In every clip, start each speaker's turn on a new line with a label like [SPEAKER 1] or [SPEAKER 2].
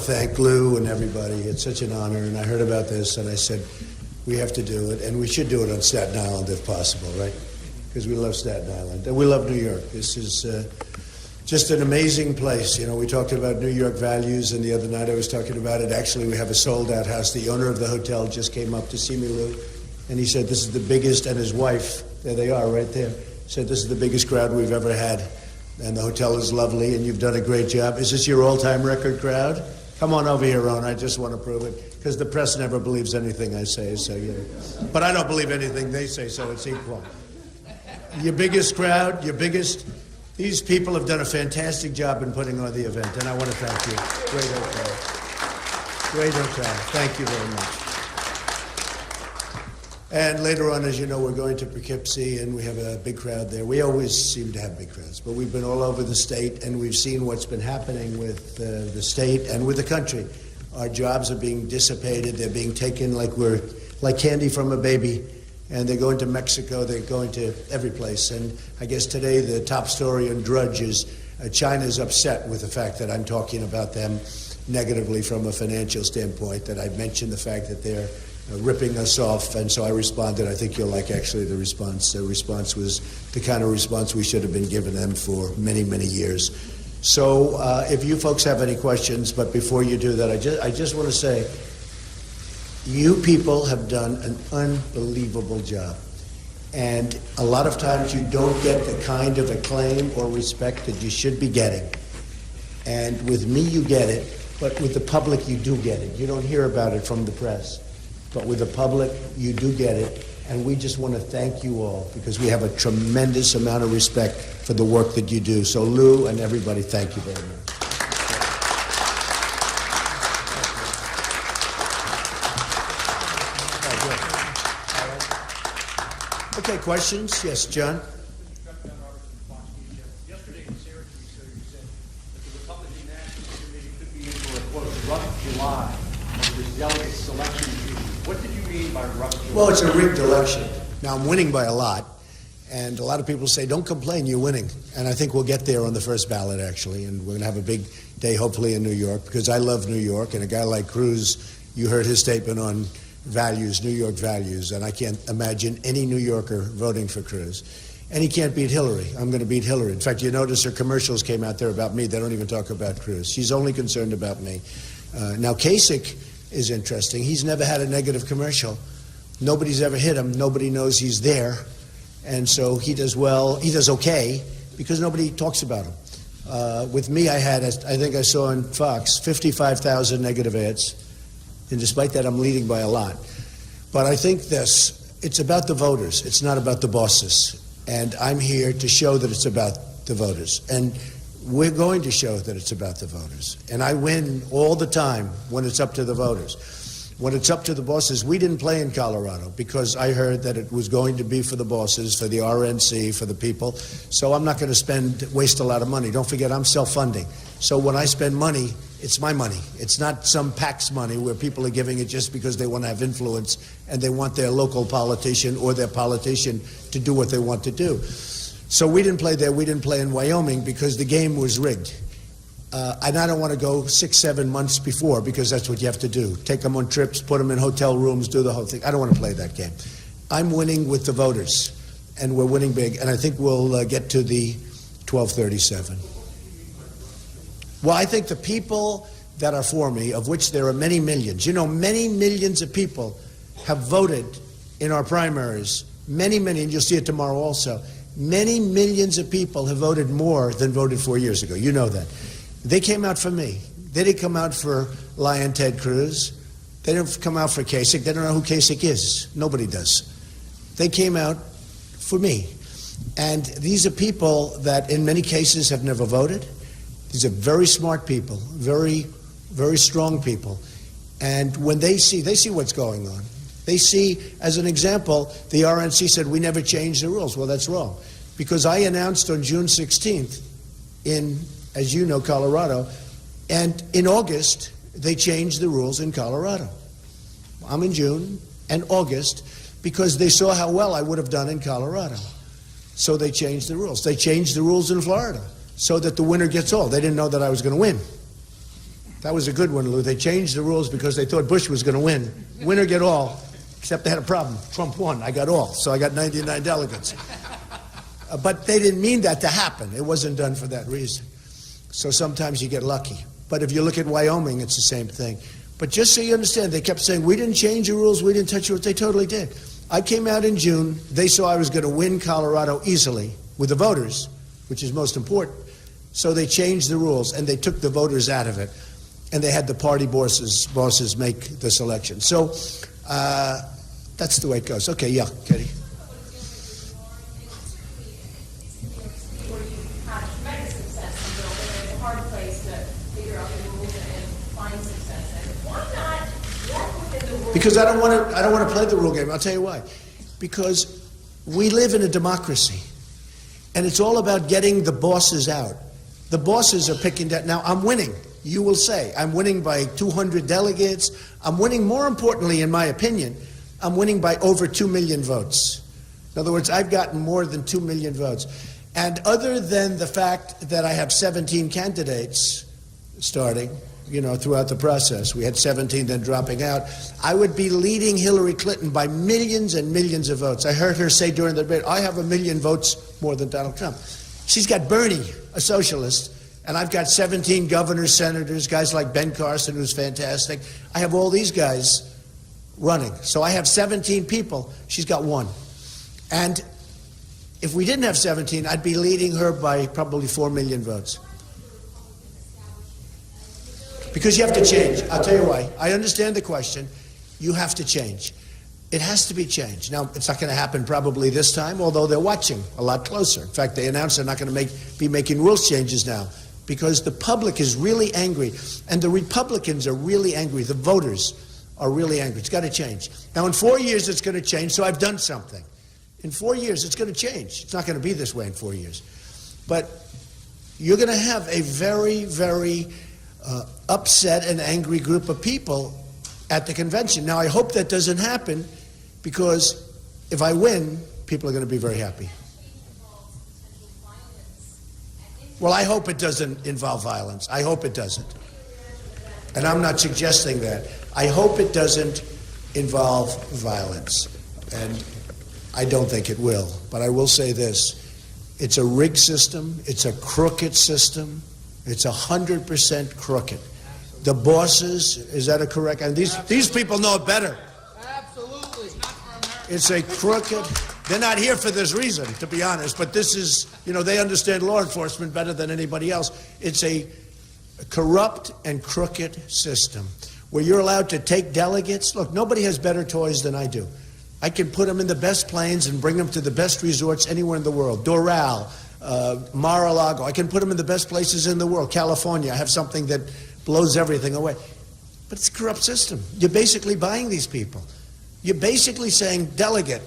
[SPEAKER 1] thank Lou and everybody. It's such an honor, and I heard about this, and I said, we have to do it, and we should do it on Staten Island if possible, right? Because we love Staten Island, and we love New York. This is just an amazing place. You know, we talked about New York values, and the other night I was talking about it. Actually, we have a sold-out house. The owner of the hotel just came up to see me, Lou, and he said this is the biggest, and his wife, there they are right there, said this is the biggest crowd we've ever had. And the hotel is lovely, and you've done a great job. Is this your all-time record crowd? Come on over here, Ron. I just want to prove it, because the press never believes anything I say, so you know. But I don't believe anything they say, so it's equal. Your biggest crowd, your biggest... These people have done a fantastic job in putting on the event, and I want to thank you. Great hotel. Great hotel. Thank you very much. And later on, as you know, we're going to Poughkeepsie, and we have a big crowd there. We always seem to have big crowds, but we've been all over the state, and we've seen what's been happening with the state and with the country. Our jobs are being dissipated. They're being taken like candy from a baby, and they're going to Mexico. They're going to every place. And I guess today the top story on Drudge is China's upset with the fact that I'm talking about them negatively from a financial standpoint, that I've mentioned the fact that they're ripping us off, and so I responded. I think you'll like actually the response. The response was the kind of response we should have been giving them for many, many years. So if you folks have any questions, but before you do that, I just want to say, you people have done an unbelievable job. And a lot of times you don't get the kind of acclaim or respect that you should be getting. And with me, you get it, but with the public, you do get it. You don't hear about it from the press. But with the public, you do get it, and we just want to thank you all because we have a tremendous amount of respect for the work that you do. So Lou and everybody, thank you very much. Okay, questions? Yes, John?
[SPEAKER 2] Yesterday in Syracuse, you said that the Republican National Committee could be in for a, quote, rough July of the delegate selection season. What did you mean by rough July?
[SPEAKER 1] Well, it's a rigged election. Now, I'm winning by a lot, and a lot of people say, don't complain, you're winning. And I think we'll get there on the first ballot, actually, and we're going to have a big day, hopefully, in New York, because I love New York, and a guy like Cruz, you heard his statement on values, New York values, and I can't imagine any New Yorker voting for Cruz. And he can't beat Hillary. I'm going to beat Hillary. In fact, you notice her commercials came out there about me. They don't even talk about Cruz. She's only concerned about me. Now, Kasich is interesting. He's never had a negative commercial. Nobody's ever hit him. Nobody knows he's there. And so he does well. He does okay because nobody talks about him. With me, I had, I think I saw on Fox, 55,000 negative ads. And despite that, I'm leading by a lot. But I think this, it's about the voters. It's not about the bosses. And I'm here to show that it's about the voters. And we're going to show that it's about the voters. And I win all the time when it's up to the voters. When it's up to the bosses, we didn't play in Colorado because I heard that it was going to be for the bosses, for the RNC, for the people. So I'm not going to waste a lot of money. Don't forget, I'm self-funding. So when I spend money, it's my money. It's not some PAC's money where people are giving it just because they want to have influence and they want their local politician or their politician to do what they want to do. So we didn't play there. We didn't play in Wyoming because the game was rigged. And I don't want to go 6-7 months before because that's what you have to do. Take them on trips, put them in hotel rooms, do the whole thing. I don't want to play that game. I'm winning with the voters, and we're winning big. And I think we'll get to the 1237. Well, I think the people that are for me, of which there are many millions, you know, many millions of people have voted in our primaries. Many, and you'll see it tomorrow also. Many millions of people have voted more than voted 4 years ago. You know that. They came out for me. They didn't come out for Lion Ted Cruz. They didn't come out for Kasich. They don't know who Kasich is. Nobody does. They came out for me. And these are people that in many cases have never voted. These are very smart people, very, very strong people. And when they see what's going on. They see, as an example, the RNC said, we never changed the rules. Well, that's wrong. Because I announced on June 16th in, as you know, Colorado, and in August, they changed the rules in Colorado. I'm in June and August because they saw how well I would have done in Colorado. So they changed the rules. They changed the rules in Florida so that the winner gets all. They didn't know that I was going to win. That was a good one, Lou. They changed the rules because they thought Bush was going to win. Win or get all, except they had a problem. Trump won. I got all, so I got 99 delegates. But they didn't mean that to happen. It wasn't done for that reason. So sometimes you get lucky. But if you look at Wyoming, it's the same thing. But just so you understand, they kept saying, we didn't change the rules, we didn't touch the rules. They totally did. I came out in June. They saw I was going to win Colorado easily with the voters, which is most important. So they changed the rules, and they took the voters out of it. And they had the party bosses make the selection. So that's the way it goes. Okay, yeah, Katie. Because I don't want to play the rule game. I'll tell you why. Because we live in a democracy, and it's all about getting the bosses out. The bosses are picking that. Now, I'm winning. You will say, I'm winning by 200 delegates. I'm winning, more importantly, in my opinion, I'm winning by over 2 million votes. In other words, I've gotten more than 2 million votes. And other than the fact that I have 17 candidates starting, throughout the process, we had 17 then dropping out, I would be leading Hillary Clinton by millions and millions of votes. I heard her say during the debate, I have 1 million votes more than Donald Trump. She's got Bernie, a socialist, and I've got 17 governors, senators, guys like Ben Carson, who's fantastic. I have all these guys running. So I have 17 people. She's got 1. And if we didn't have 17, I'd be leading her by probably 4 million votes. Because you have to change. I'll tell you why. I understand the question. You have to change. It has to be changed. Now, it's not going to happen probably this time, although they're watching a lot closer. In fact, they announced they're not going to be making rules changes now, because the public is really angry, and the Republicans are really angry. The voters are really angry. It's got to change. Now, in 4 years, it's going to change, so I've done something. In 4 years, it's going to change. It's not going to be this way in 4 years. But you're going to have a very, very upset and angry group of people at the convention. Now, I hope that doesn't happen, because if I win, people are going to be very happy. Well, I hope it doesn't involve violence. I hope it doesn't. And I'm not suggesting that. I hope it doesn't involve violence. And I don't think it will. But I will say this. It's a rigged system. It's a crooked system. It's 100% crooked. The bosses, is that a correct? And these people know it better.
[SPEAKER 3] Absolutely.
[SPEAKER 1] It's a crooked. They're not here for this reason, to be honest, but this is, they understand law enforcement better than anybody else. It's a corrupt and crooked system where you're allowed to take delegates. Look, nobody has better toys than I do. I can put them in the best planes and bring them to the best resorts anywhere in the world. Doral, Mar-a-Lago. I can put them in the best places in the world. California, I have something that blows everything away. But it's a corrupt system. You're basically buying these people. You're basically saying, delegate,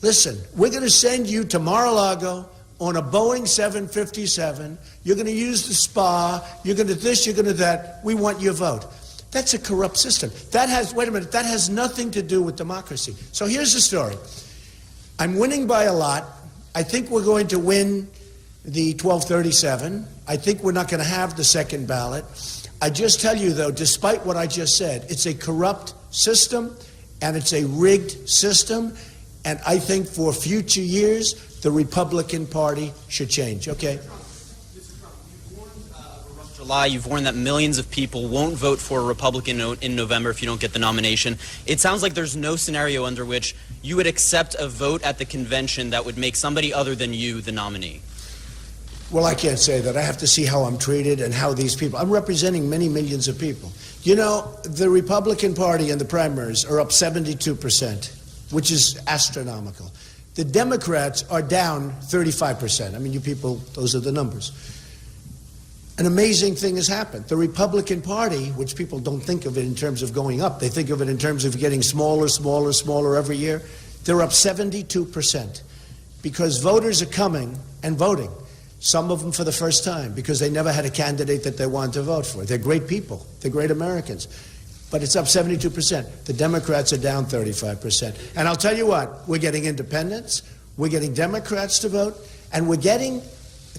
[SPEAKER 1] listen, we're going to send you to Mar-a-Lago on a Boeing 757. You're going to use the spa. You're going to this, you're going to that. We want your vote. That's a corrupt system. That has nothing to do with democracy. So here's the story. I'm winning by a lot. I think we're going to win the 1237. I think we're not going to have the second ballot. I just tell you, though, despite what I just said, it's a corrupt system, and it's a rigged system, and I think for future years, the Republican Party should change. Okay?
[SPEAKER 4] July, you've warned that millions of people won't vote for a Republican in November if you don't get the nomination. It sounds like there's no scenario under which you would accept a vote at the convention that would make somebody other than you the nominee.
[SPEAKER 1] Well, I can't say that. I have to see how I'm treated and how these people... I'm representing many millions of people. You know, the Republican Party in the primaries are up 72%, which is astronomical. The Democrats are down 35%. I mean, you people, those are the numbers. An amazing thing has happened. The Republican Party, which people don't think of it in terms of going up, they think of it in terms of getting smaller, smaller, smaller every year. They're up 72% because voters are coming and voting. Some of them for the first time because they never had a candidate that they wanted to vote for. They're great people. They're great Americans. But it's up 72%. The Democrats are down 35%. And I'll tell you what, we're getting independents, we're getting Democrats to vote, and we're getting,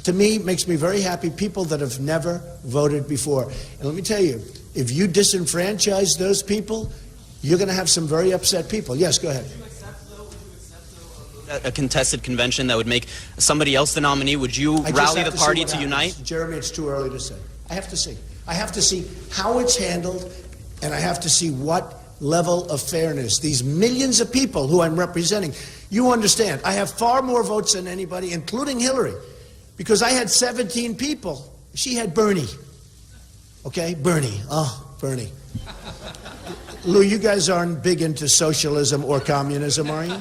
[SPEAKER 1] to me, makes me very happy, people that have never voted before. And let me tell you, if you disenfranchise those people, you're going to have some very upset people. Yes, go ahead.
[SPEAKER 4] A contested convention that would make somebody else the nominee? Would you
[SPEAKER 1] I just
[SPEAKER 4] rally
[SPEAKER 1] have
[SPEAKER 4] the
[SPEAKER 1] to see
[SPEAKER 4] party
[SPEAKER 1] what
[SPEAKER 4] to
[SPEAKER 1] happens.
[SPEAKER 4] unite?
[SPEAKER 1] Jeremy, it's too early to say. I have to see. I have to see how it's handled, and I have to see what level of fairness these millions of people who I'm representing. You understand, I have far more votes than anybody, including Hillary, because I had 17 people. She had Bernie. Okay, Bernie. Oh, Bernie. Lou, you guys aren't big into socialism or communism, are you?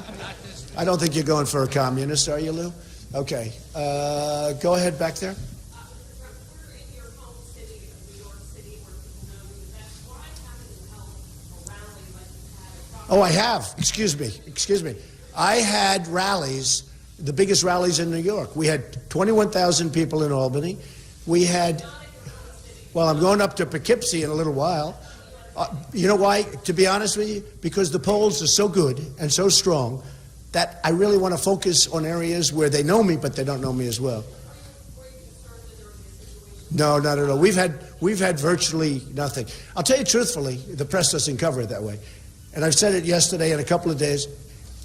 [SPEAKER 1] I don't think you're going for a communist, are you, Lou? Okay. Go ahead back there. Oh, I have. Excuse me. I had rallies, the biggest rallies in New York. We had 21,000 people in Albany. We had, well, I'm going up to Poughkeepsie in a little while. You know why? To be honest with you, because the polls are so good and so strong that I really want to focus on areas where they know me, but they don't know me as well. No, not at all. We've had virtually nothing. I'll tell you truthfully, the press doesn't cover it that way. And I've said it yesterday in a couple of days.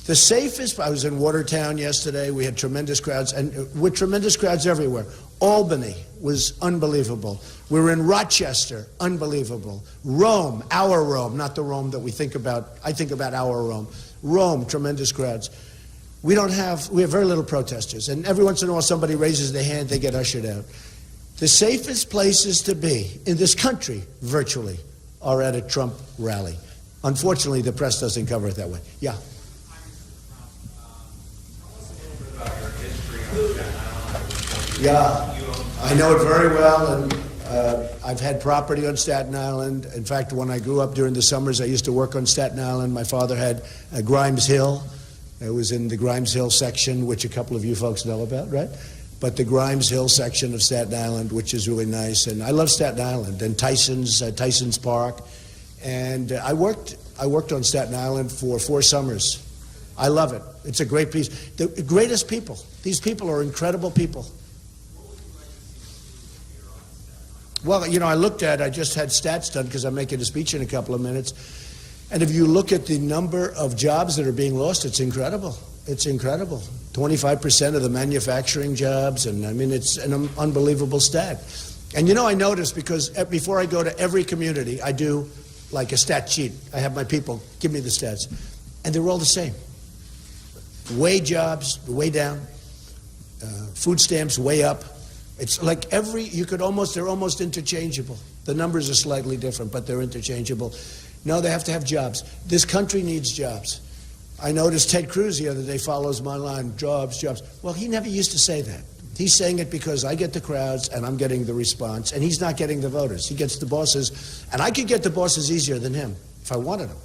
[SPEAKER 1] The safest, I was in Watertown yesterday, we had tremendous crowds, and with tremendous crowds everywhere. Albany was unbelievable. We were in Rochester, unbelievable. Rome, our Rome, not the Rome that we think about, I think about our Rome. Rome, tremendous crowds. We have very little protesters, and every once in a while somebody raises their hand, they get ushered out. The safest places to be in this country, virtually, are at a Trump rally. Unfortunately, the press doesn't cover it that way. Yeah. Yeah, I know it very well, and I've had property on Staten Island. In fact, when I grew up during the summers, I used to work on Staten Island. My father had Grimes Hill. It was in the Grimes Hill section, which a couple of you folks know about, right? But the Grimes Hill section of Staten Island, which is really nice. And I love Staten Island and Tyson's Park. And I worked on Staten Island for 4 summers. I love it. It's a great piece. The greatest people. These people are incredible people. Well, you know, I just had stats done because I'm making a speech in a couple of minutes. And if you look at the number of jobs that are being lost, it's incredible. It's incredible. 25% of the manufacturing jobs, and I mean, it's an unbelievable stat. And you know, I noticed because before I go to every community, I do like a stat sheet. I have my people give me the stats, and they're all the same. Wage jobs, way down. Food stamps, way up. It's like they're almost interchangeable. The numbers are slightly different, but they're interchangeable. No, they have to have jobs. This country needs jobs. I noticed Ted Cruz the other day follows my line, jobs. Well, he never used to say that. He's saying it because I get the crowds and I'm getting the response, and he's not getting the voters. He gets the bosses, and I could get the bosses easier than him if I wanted them.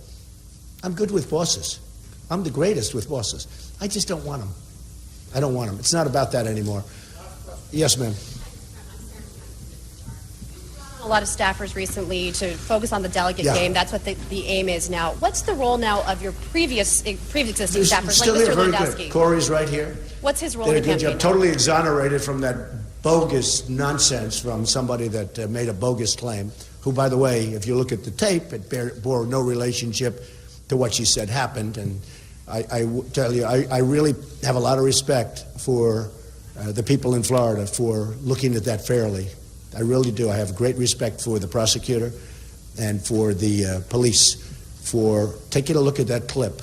[SPEAKER 1] I'm good with bosses. I'm the greatest with bosses. I just don't want them. I don't want them. It's not about that anymore. Yes, ma'am.
[SPEAKER 3] A lot of staffers recently to focus on the delegate game. That's what the aim is now. What's the role now of your pre-existing staffers,
[SPEAKER 1] Still
[SPEAKER 3] like
[SPEAKER 1] here,
[SPEAKER 3] Mr.
[SPEAKER 1] very
[SPEAKER 3] Lewandowski?
[SPEAKER 1] good. Corey's right here.
[SPEAKER 3] What's his role
[SPEAKER 1] Did
[SPEAKER 3] in
[SPEAKER 1] a
[SPEAKER 3] the
[SPEAKER 1] good
[SPEAKER 3] campaign?
[SPEAKER 1] job. Totally exonerated from that bogus nonsense from somebody that made a bogus claim, who, by the way, if you look at the tape, it bore no relationship to what she said happened. And I tell you, I really have a lot of respect for the people in Florida for looking at that fairly. I really do. I have great respect for the prosecutor and for the police for taking a look at that clip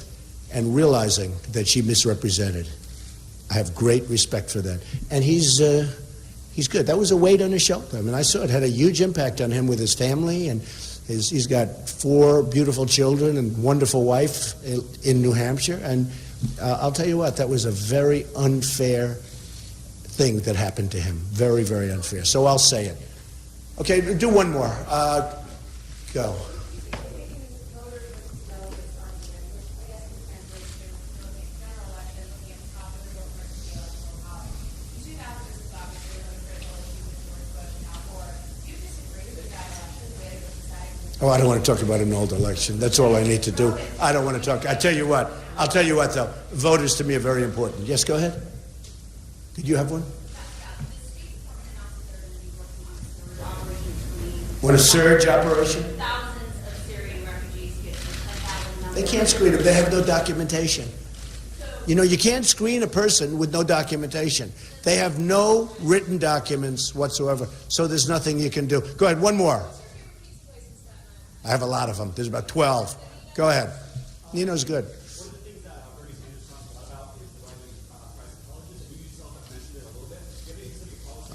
[SPEAKER 1] and realizing that she misrepresented. I have great respect for that. And he's good. That was a weight on his shoulder. I mean, I saw it had a huge impact on him with his family, and he's got 4 beautiful children and wonderful wife in New Hampshire. And I'll tell you what, that was a very unfair thing that happened to him. Very, very unfair. So I'll say it. Okay, do one more. Go. Oh, I don't want to talk about an old election. That's all I need to do. I don't want to talk. I'll tell you what, though. Voters to me are very important. Yes, go ahead. Did you have one? What a surge operation?
[SPEAKER 5] Thousands of Syrian refugees get a number.
[SPEAKER 1] They can't screen them. They have no documentation. You know, you can't screen a person with no documentation. They have no written documents whatsoever, so there's nothing you can do. Go ahead, one more. I have a lot of them. There's about 12. Go ahead. Nino's good.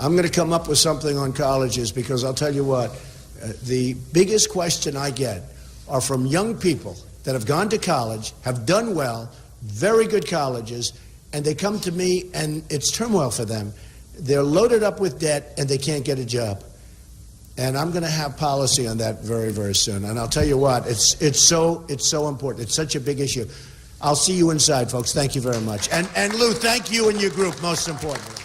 [SPEAKER 1] I'm going to come up with something on colleges because I'll tell you what, the biggest question I get are from young people that have gone to college, have done well, very good colleges, and they come to me and it's turmoil for them. They're loaded up with debt and they can't get a job. And I'm going to have policy on that very, very soon. And I'll tell you what, it's so important. It's such a big issue. I'll see you inside, folks. Thank you very much. And Lou, thank you and your group, most importantly.